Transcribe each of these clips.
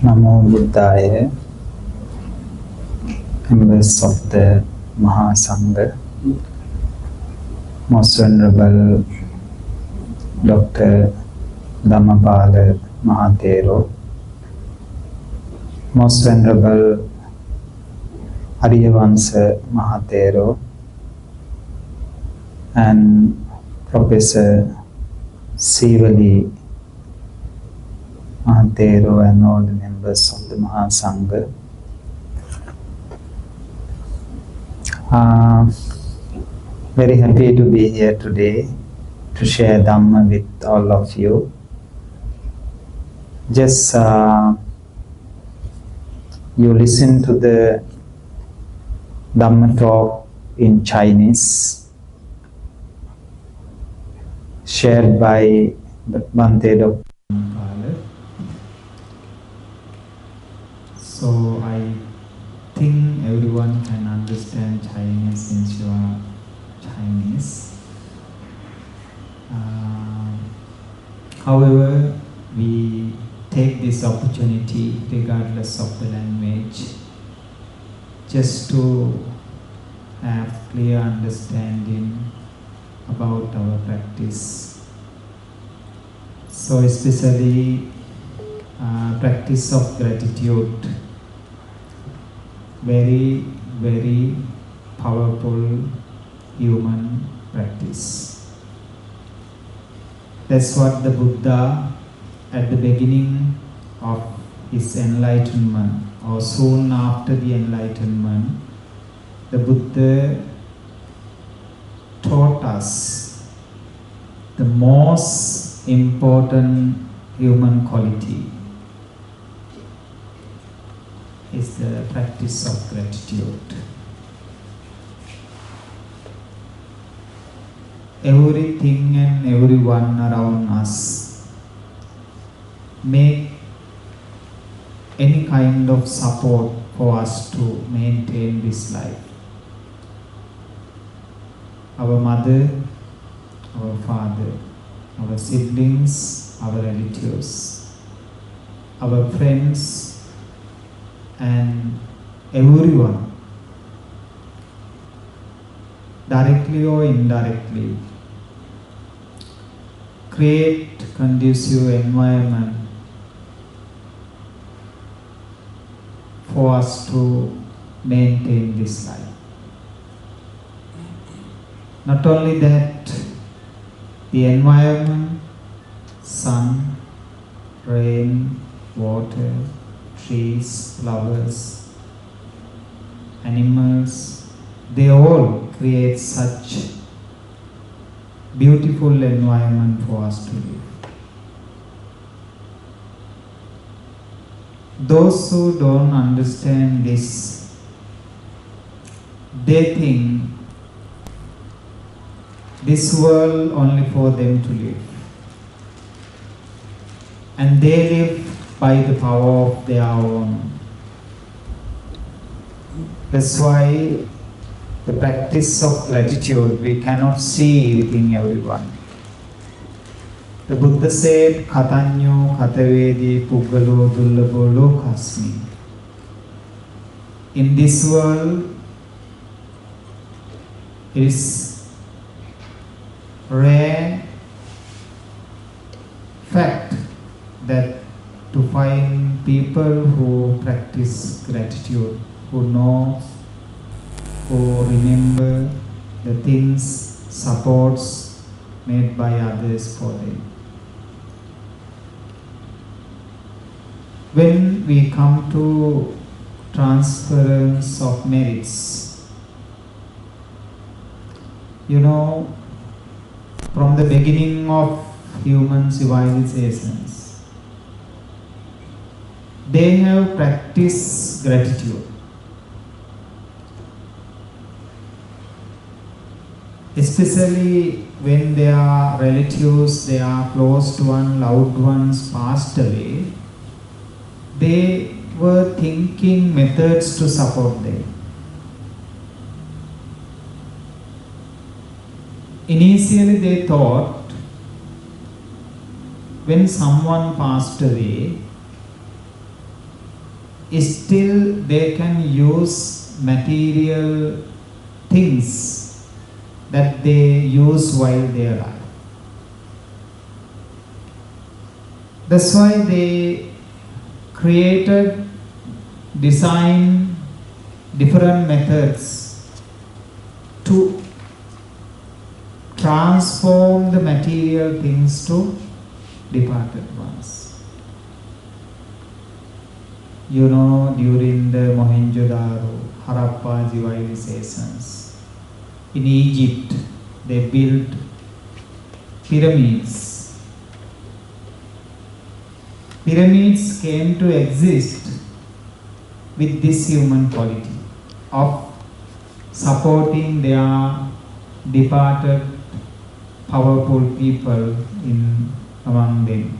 Namo Buddhaya, members of the Mahasangha, Most Venerable Dr. Dhammapala Mahathero, Most Venerable Ariyavansa Mahathero, and Professor Sivali Mahathero, and all the members of the Mahasangha. Very happy to be here today to share Dhamma with all of you. Just you listen to the Dhamma talk in Chinese, shared by Bhante Dr. Dhammapala. So I think everyone can understand Chinese since you are Chinese. However, we take this opportunity, regardless of the language, just to have clear understanding about our practice. So especially practice of gratitude, very, very powerful human practice. That's what the Buddha, at the beginning of his enlightenment, or soon after the enlightenment, the Buddha taught us the most important human quality is the practice of gratitude. Everything and everyone around us make any kind of support for us to maintain this life. Our mother, our father, our siblings, our relatives, our friends, and everyone, directly or indirectly, create conducive environment for us to maintain this life. Not only that, the environment, sun, rain, water, trees, flowers, animals, they all create such beautiful environment for us to live. Those who don't understand this, they think this world only for them to live. And they live by the power of their own. That's why the practice of gratitude we cannot see within everyone. The Buddha said, Katanyo katavedi puggalo dullabho lokasmi. In this world, it is rare fact that to find people who practice gratitude, who know, who remember the things, supports made by others for them. When we come to transference of merits, you know, from the beginning of human civilizations, they have practiced gratitude. Especially when their relatives, their close ones, loved ones passed away, they were thinking methods to support them. Initially they thought when someone passed away, still they can use material things that they use while they are alive. That's why they created, designed different methods to transform the material things to departed ones. You know, during the Mohenjo-daro, Harappa civilizations, in Egypt, they built pyramids. Pyramids came to exist with this human quality of supporting their departed powerful people among them.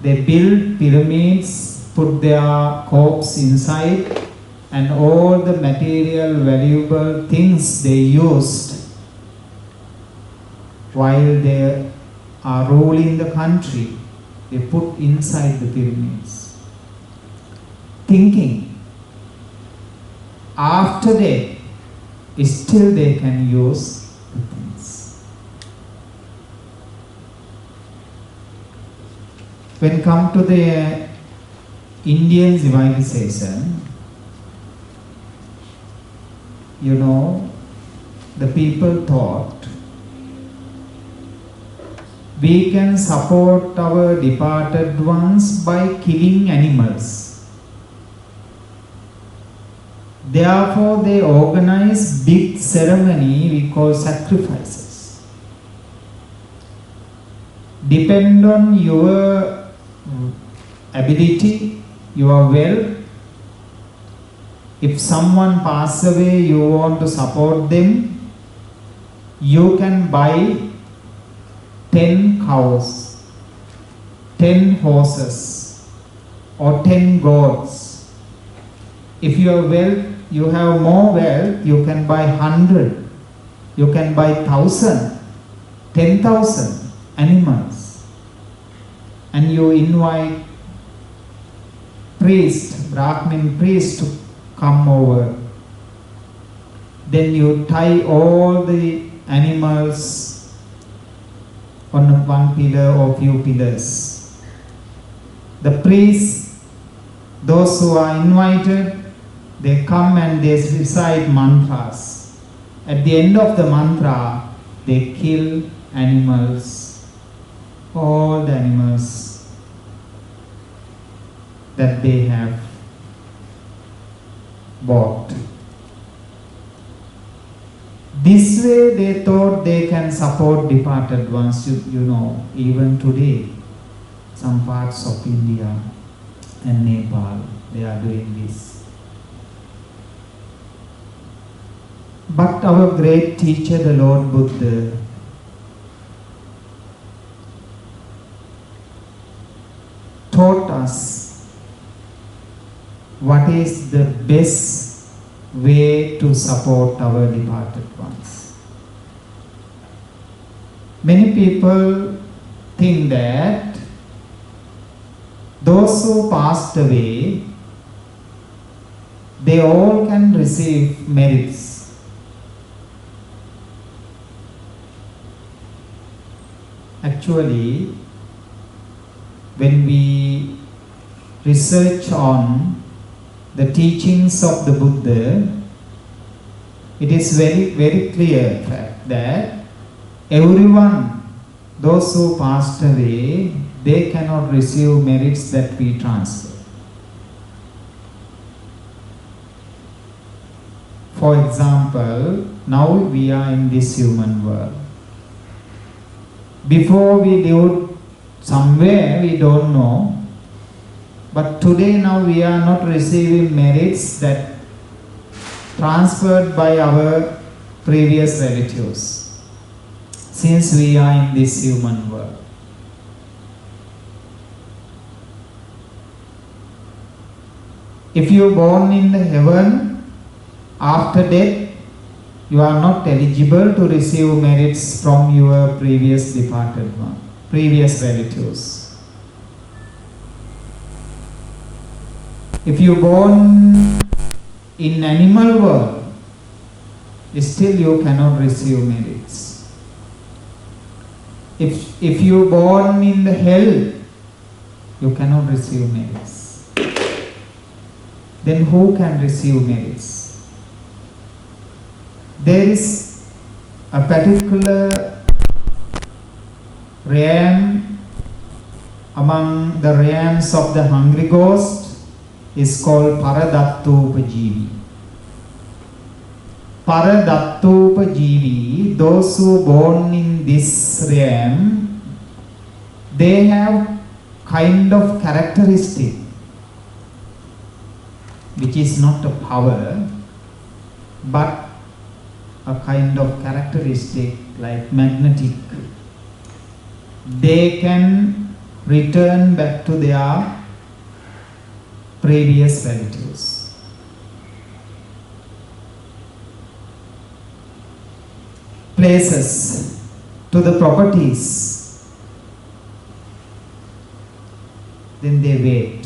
They built pyramids, put their corpse inside, and all the material valuable things they used while they are ruling the country, they put inside the pyramids. Thinking, after death, still they can use the things. When come to the Indian civilization, you know, the people thought we can support our departed ones by killing animals. Therefore, they organize big ceremony we call sacrifices. Depend on your ability, your wealth. If someone passes away, you want to support them, you can buy 10 cows, 10 horses, or 10 goats. If you have more wealth, you can buy 100, you can buy 1,000, 10,000 animals, and you invite Brahmin priest to come over. Then you tie all the animals on one pillar or few pillars. The priests, those who are invited, they come and they recite mantras. At the end of the mantra, they kill animals, all the animals that they have bought. This way they thought they can support departed ones. You know, even today, some parts of India and Nepal, they are doing this. But our great teacher, the Lord Buddha, taught us what is the best way to support our departed ones. Many people think that those who passed away, they all can receive merits. Actually, when we research on the teachings of the Buddha, it is very, very clear fact that everyone, those who passed away, they cannot receive merits that we transfer. For example, now we are in this human world. Before we lived somewhere, we don't know. But today now we are not receiving merits that transferred by our previous relatives, since we are in this human world. If you are born in the heaven, after death, you are not eligible to receive merits from your previous departed one, previous relatives. If you born in animal world, still you cannot receive merits. If you born in the hell, you cannot receive merits. Then who can receive merits? There is a particular realm among the realms of the hungry ghost is called Paradattopajivi. Paradattopajivi, those who born in this realm, they have kind of characteristic which is not a power but a kind of characteristic like magnetic. They can return back to their previous relatives. Places, to the properties. Then they wait.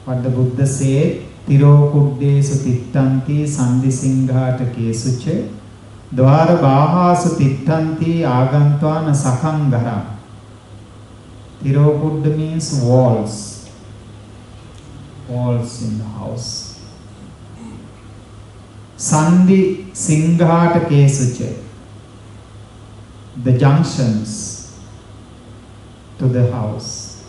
What the Buddha said, Tiro Kuddesu Tittanti Sandhisinghata Kesuche Dwara Bahasu Tittanti Agantwana Sakangara. Tiro Kudda means walls. Walls in the house. Sandhi Singhata Kesuche, the junctions to the house.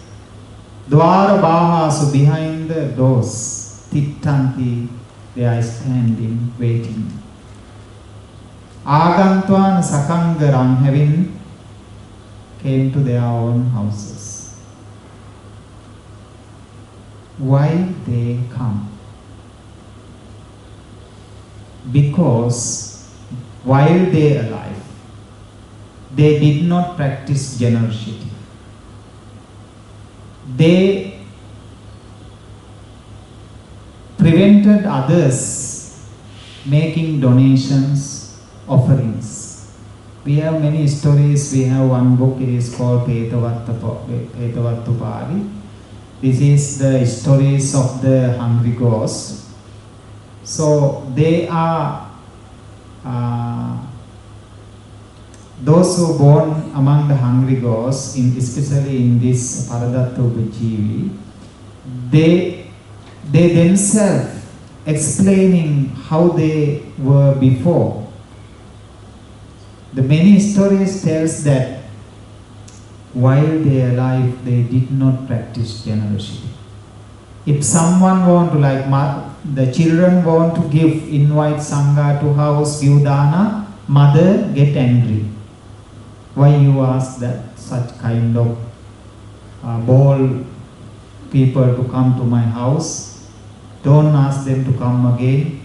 Dwara Bahasu, behind the doors. Tittanti, they are standing, waiting. Agantwana Sakangaram, having came to their own houses. Why they come? Because while they are alive, they did not practice generosity. They prevented others making donations, offerings. We have many stories. We have one book, it is called Petavatthupali. This is the stories of the hungry ghost. So they are those who born among the hungry ghosts, especially in this Paradattopajivi, they themselves explaining how they were before. The many stories tells that while they are alive, they did not practice generosity. If someone want to, like the children want to give, invite Sangha to house, give dana, mother get angry. Why you ask that such kind of bold people to come to my house? Don't ask them to come again.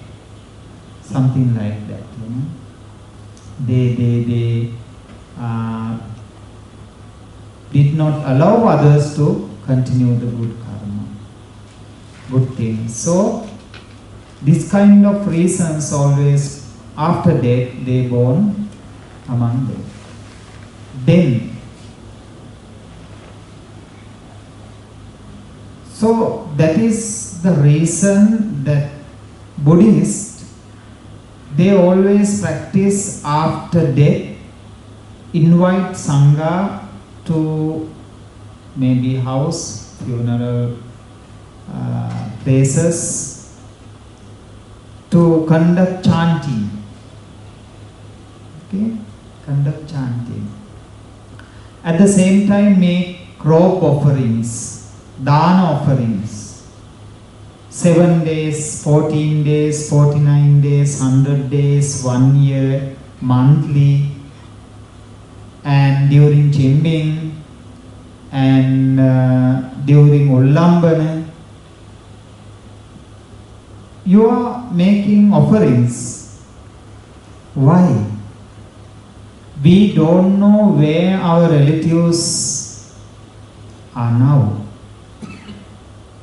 Something like that, you know. They did not allow others to continue the good karma, good things. So this kind of reasons always after death they born among them. Then, so that is the reason that Buddhists, they always practice after death, invite Sangha to maybe house, funeral places, to conduct chanting. Okay, conduct chanting. At the same time, make crop offerings, dana offerings. 7 days, 14 days, 49 days, 100 days, 1 year, monthly, and during Chimbing, and during Ullambana, you are making offerings. Why? We don't know where our relatives are now.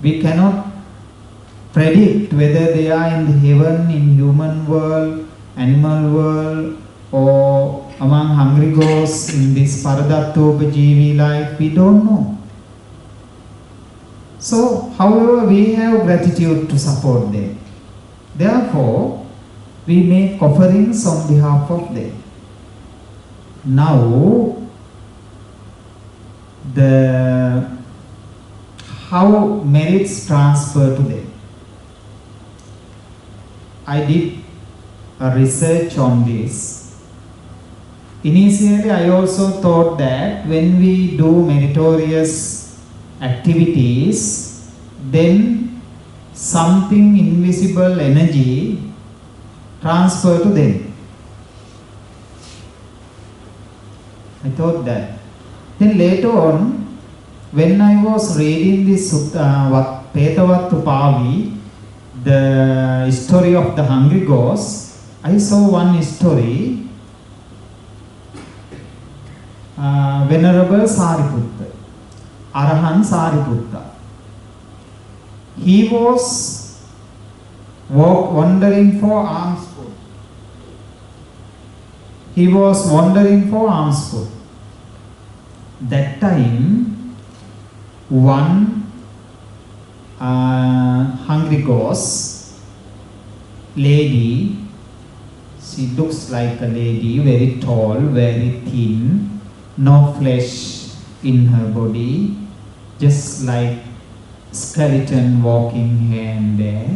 We cannot predict whether they are in the heaven, in human world, animal world, or among hungry ghosts in this Paradattopajivi life. We don't know. So, however, we have gratitude to support them. Therefore, we make offerings on behalf of them. Now, how merits transfer to them. I did a research on this. Initially, I also thought that when we do meritorious activities, then something invisible energy transfer to them. I thought that. Then later on, when I was reading this Petavattu Pavi, the story of the hungry ghost, I saw one story. Venerable Sariputta, Arahan Sariputta. He was wandering for alms food. He was wandering for alms food. That time, one hungry ghost lady, she looks like a lady, very tall, very thin, no flesh in her body, just like skeleton walking here and there.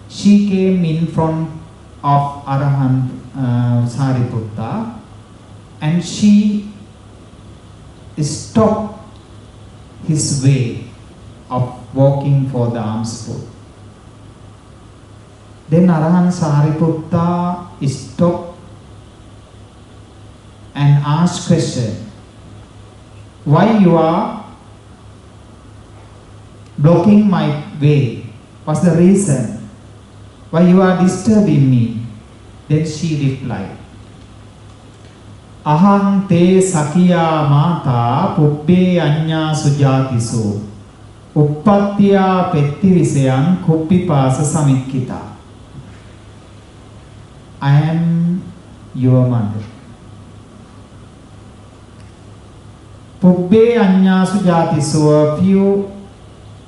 She came in front of Arahant Sariputta and she stopped his way of walking for the alms food. Then Arahant Sariputta stopped and asked question, why you are blocking my way? What's the reason? Why you are disturbing me? Then she replied, Aham te sakya mata pubbe anya sujatisu uppattiya pettivisayam kuppipasa samikkita. I am your mother. Pubbe anya sujatisu, a few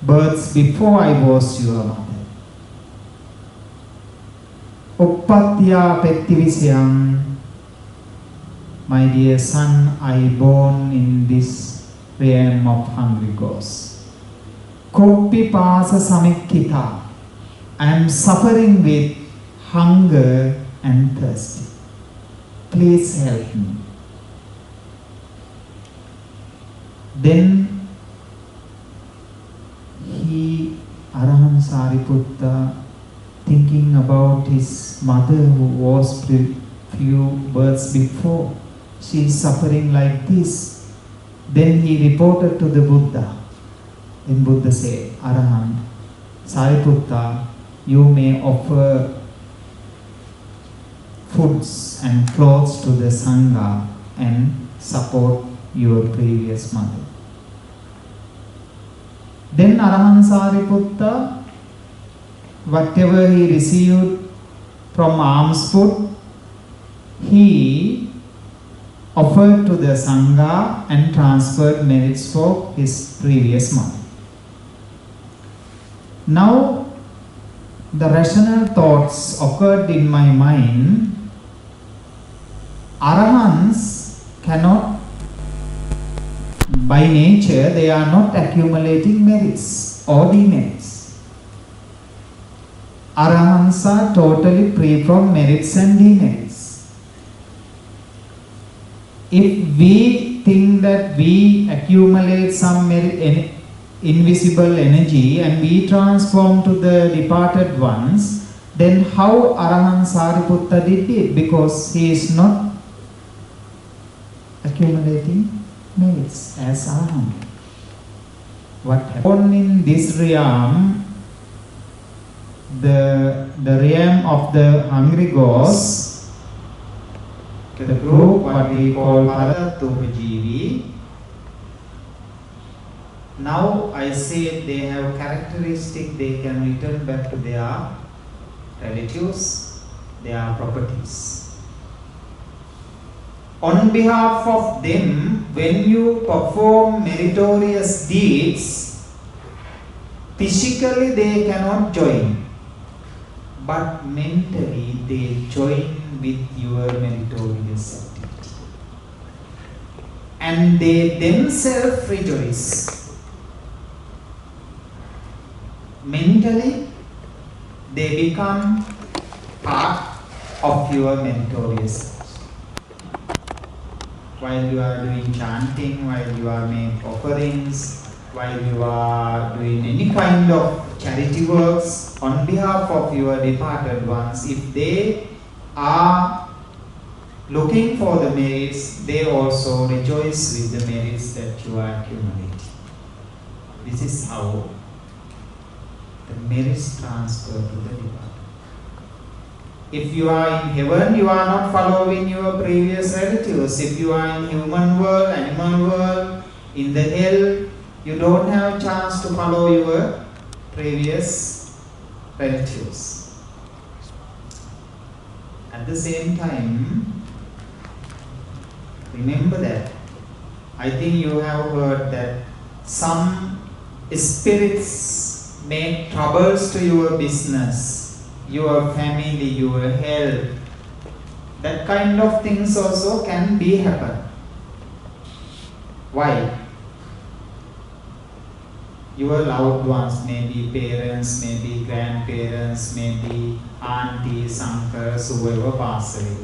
births before I was your mother. Uppattiya pettivisayam, my dear son, I born in this realm of hungry ghosts. Kuppipasa samikkita, I am suffering with hunger and thirst. Please help me. Then Arahant Sariputta, thinking about his mother who was few births before, she is suffering like this. Then he reported to the Buddha. Then Buddha said, Arahant Sariputta, you may offer foods and clothes to the Sangha and support your previous mother. Then Arahant Sariputta, whatever he received from alms food, he offered to the Sangha and transferred merits for his previous mother. Now, the rational thoughts occurred in my mind. Arahants cannot, by nature, they are not accumulating merits or demerits. Arahants are totally free from merits and demerits. If we think that we accumulate some merit, invisible energy and we transform to the departed ones, then how Arahant Sariputta did it? Because he is not accumulating merits as Arahant. What happened in this realm, the realm of the hungry ghosts, the group what we call Parattupajivi. Now I say they have characteristic, they can return back to their relatives, their properties. On behalf of them, when you perform meritorious deeds, Physically they cannot join, but mentally they join with your meritorious activity. And they themselves rejoice. Mentally they become part of your meritorious action. While you are doing chanting, while you are making offerings, while you are doing any kind of charity works on behalf of your departed ones, if they are looking for the merits, they also rejoice with the merits that you are accumulating. This is how the merits transfer to the departed. If you are in heaven, you are not following your previous relatives. If you are in human world, animal world, in the hell, you don't have a chance to follow your previous relatives. At the same time, remember that I think you have heard that some spirits make troubles to your business, your family, your health. That kind of things also can be happen. Why? Your loved ones, maybe parents, maybe grandparents, maybe aunties, uncles, whoever passed away.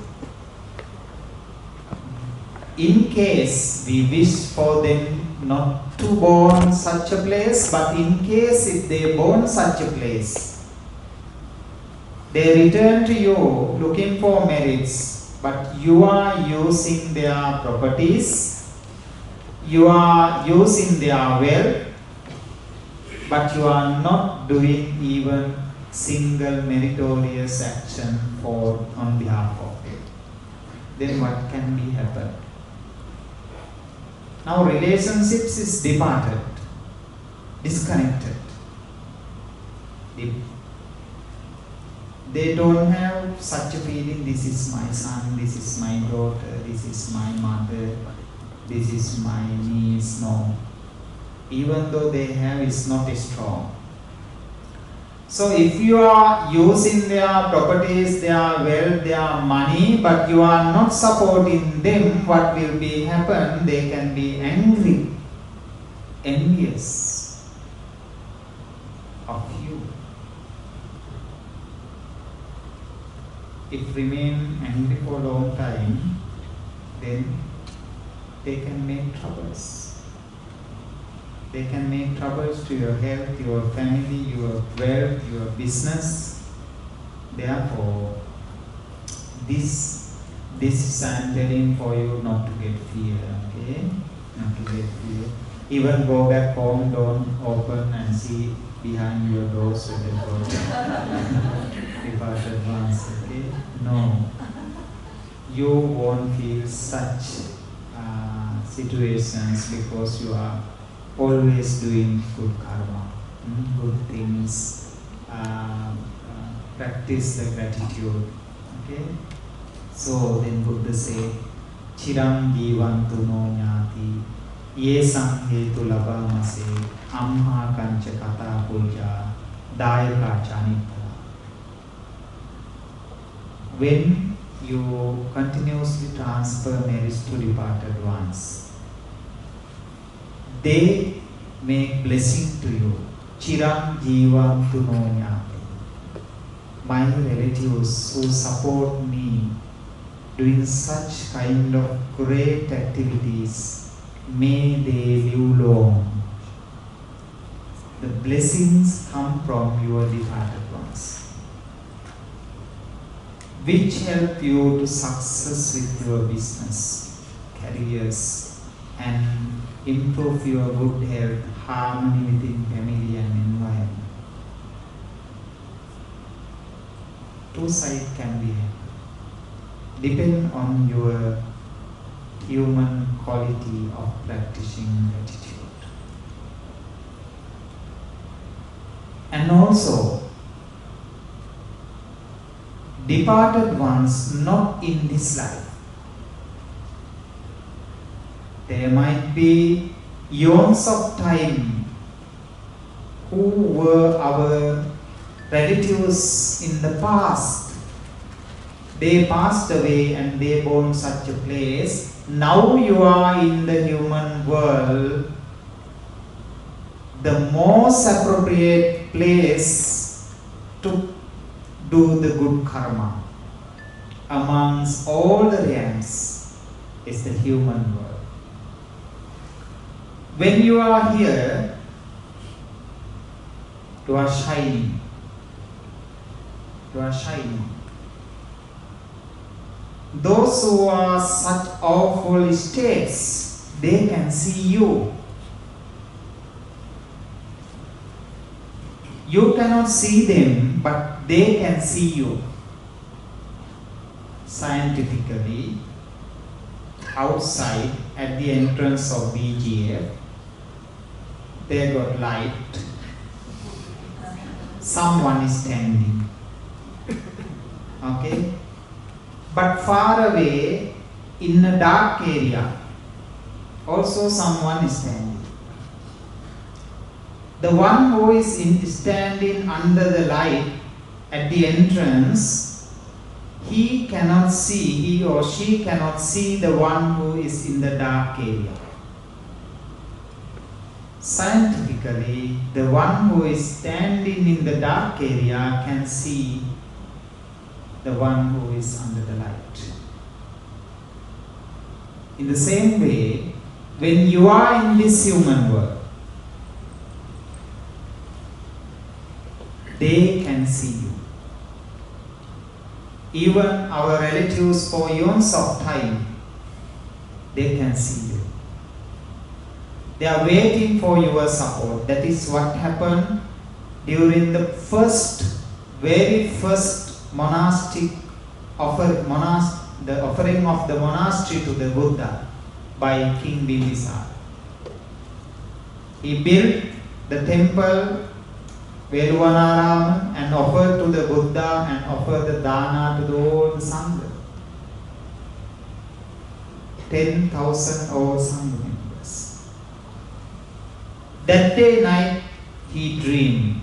In case we wish for them not to born such a place, but in case if they born such a place, they return to you looking for merits, but you are using their properties, you are using their wealth, but you are not doing even single meritorious action for on behalf of it. Then what can be happen? Now relationships is departed, disconnected. They don't have such a feeling, this is my son, this is my daughter, this is my mother, this is my niece, no. Even though they have, it's not strong. So if you are using their properties, their wealth, their money, but you are not supporting them, what will be happen? They can be angry, envious of you. If remain angry for a long time, then they can make troubles. They can make troubles to your health, your family, your wealth, your business. Therefore, this is I am telling for you not to get fear, okay? Not to get fear. Even go back home, don't open and see behind your doors whether departed ones, okay? No. You won't feel such situations because you are always doing good karma, good things, practice the gratitude, okay? So then Buddha say, Chirang jivantu no nyati, ye sanghetu labamase, amma kancha kata puja, dayaka chanitara. When you continuously transfer merits to departed ones, they make blessing to you. Chirang jivantu no nyati. My relatives who support me doing such kind of great activities, may they live long. The blessings come from your departed ones, which help you to success with your business, careers, and improve your good health, harmony within family and environment. Two sides can be happen. Depend on your human quality of practicing gratitude. And also, departed ones not in this life. There might be eons of time who were our relatives in the past. They passed away and they born such a place. Now you are in the human world. The most appropriate place to do the good karma amongst all the realms is the human world. When you are here, you are shining. You are shining. Those who are such awful states, they can see you. You cannot see them, but they can see you. Scientifically, outside at the entrance of BGF, they got light. Someone is standing. Okay? But far away, in a dark area, also someone is standing. The one who is standing under the light at the entrance, he cannot see, he or she cannot see the one who is in the dark area. Scientifically, the one who is standing in the dark area can see the one who is under the light. In the same way, when you are in this human world, they can see you. Even our relatives for eons of time, they can see you. They are waiting for your support. That is what happened during the very first monastic the offering of the monastery to the Buddha by King Bimbisara. He built the temple Veluvanarama and offered to the Buddha and offered the dana to all the Sangha. 10,000 old Sangha members. That day night he dreamed,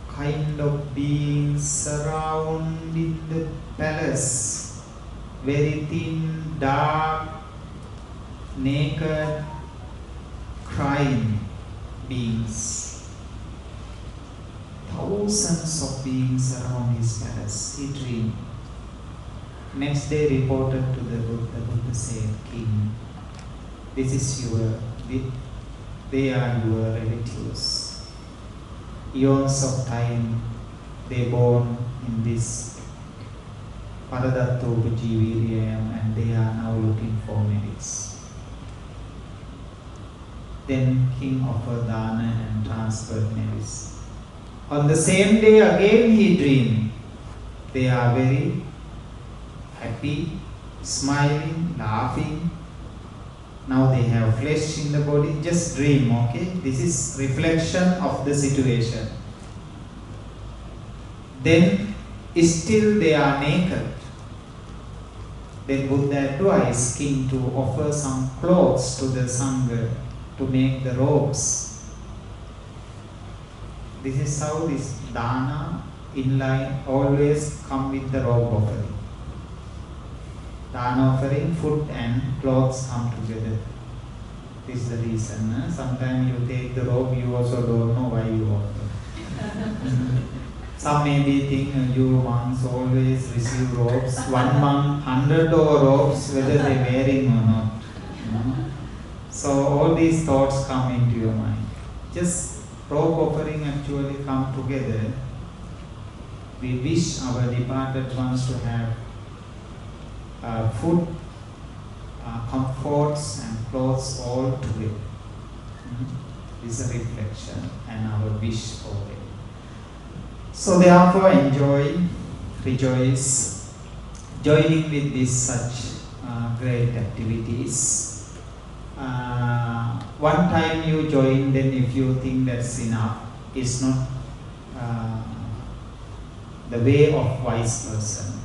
kind of being surrounding the palace, very thin, dark, naked, crying beings. Thousands of beings around his palace. He dreamed. Next day reported to the Buddha. The Buddha said, King, this is they are your relatives. Eons of time, they born in this Paradatta Upajiviriyam and they are now looking for merits. Then King offered dana and transferred merits. On the same day again he dreamed. They are very happy, smiling, laughing. Now they have flesh in the body. Just dream, okay? This is reflection of the situation. Then still they are naked. Then Buddha advised King to offer some clothes to the Sangha to make the robes. This is how this dana in line always come with the robe offering. Dana offering, food and clothes come together. This is the reason. Sometimes you take the robe, you also don't know why you offer. Some may be think you monks always receive robes. One monk, 100 over robes, whether they are wearing or not. So all these thoughts come into your mind. Just robe offering actually come together. We wish our departed ones to have food, comforts and clothes all together. This is a reflection and our wish for them. So therefore enjoy, rejoice, joining with these such great activities. One time you join, then if you think that's enough, it's not the way of wise person.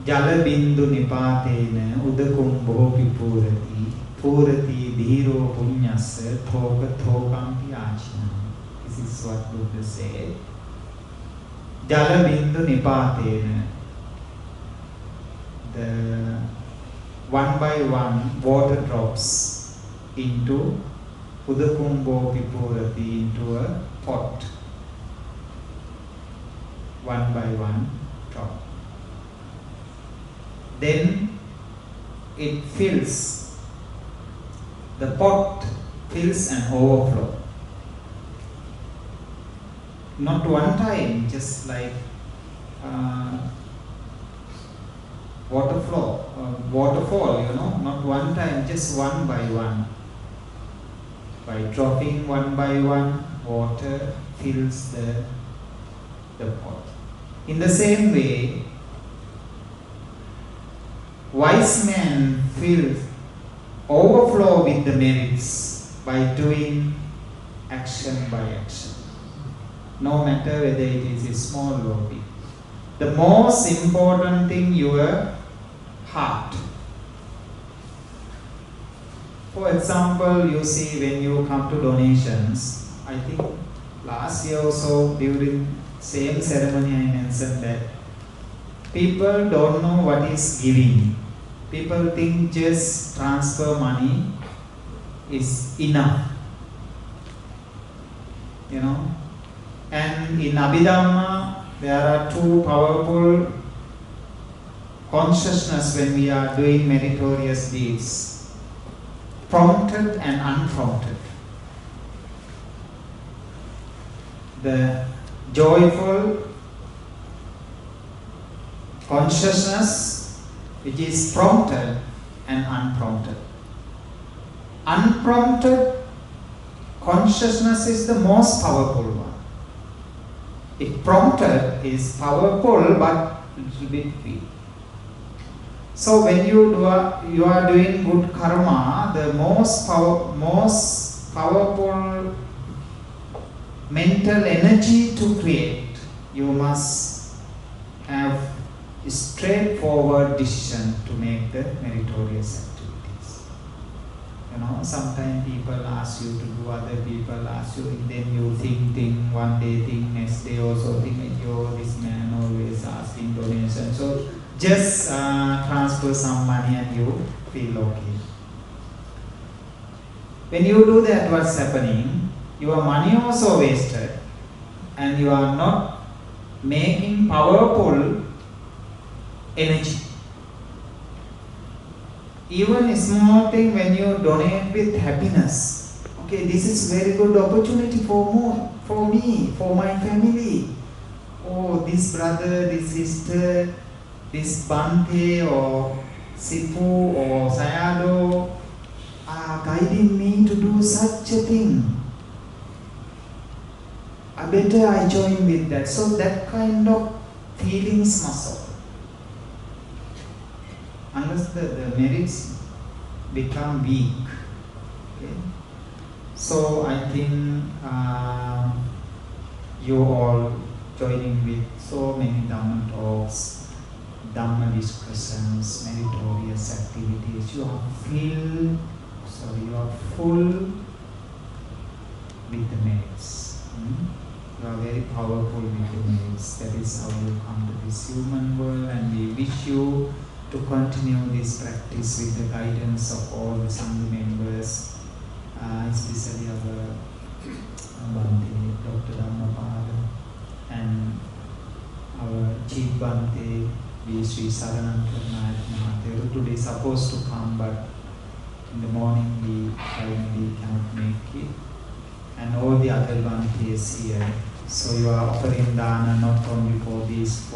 Jala bindu nipatena udakum bhopi purati Purati dhiro punyasa thoka thokampi achina. This is what Buddha said. Jala bindu nipatena. The one by one water drops into Udakumbo Pipurati, into a pot. One by one drop. Then it fills, the pot fills and overflows. Not one time, just like waterfall, not one time, just one by one. By dropping one by one, water fills the pot. In the same way, wise men overflow with the merits by doing action by action. No matter whether it is small or big. The most important thing, your heart. For example, you see when you come to donations, I think last year also during same ceremony I mentioned that people don't know what is giving. People think just transfer money is enough. And in Abhidhamma, there are two powerful consciousness when we are doing meritorious deeds. Prompted and unprompted. The joyful consciousness which is prompted and unprompted. Unprompted consciousness is the most powerful one. If prompted is powerful but a little bit weak. So when you are doing good karma, the most powerful mental energy to create, you must have a straightforward decision to make the meritorious activities. Sometimes people ask you to do, other people ask you, and then you think, one day think, next day also think, this man always asking donation. So just transfer some money and you feel okay. When you do that, what's happening? Your money also wasted and you are not making powerful energy. Even a small thing when you donate with happiness. Okay, this is very good opportunity for me, for my family. Oh, this brother, this sister, this Bante or Sipu or Sayado are guiding me to do such a thing. Better I join with that. So that kind of feelings must occur. Unless the merits become weak. Okay? So I think you all joining with so many Dhamma talks, Dhamma discussions, meritorious activities. You are full with the merits. You are very powerful with the merits. That is how you come to this human world, and we wish you to continue this practice with the guidance of all the Sangha members, especially our Bante, Dr. Dhammapada, and our Chief Bante, Sri Saranantha Nayak Mahathir. Today is supposed to come, but in the morning we finally cannot make it. And all the other Bantes here. So you are offering dana not only for these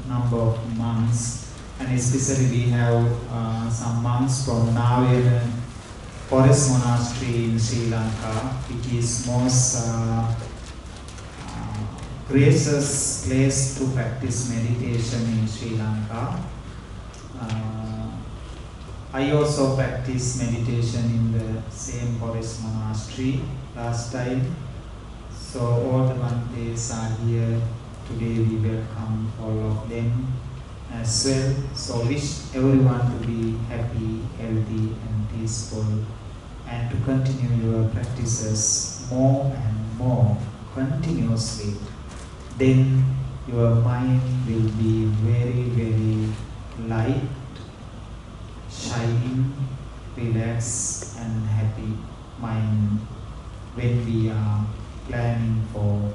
number of months, and especially we have some monks from Navayana Forest Monastery in Sri Lanka, which is most gracious place to practice meditation in Sri Lanka. I also practiced meditation in the same Forest Monastery last time. So all the Bantes are here. Today we welcome all of them. as well. So wish everyone to be happy, healthy and peaceful, and to continue your practices more and more continuously. Then your mind will be very, very light, shining, relaxed and happy mind when we are planning for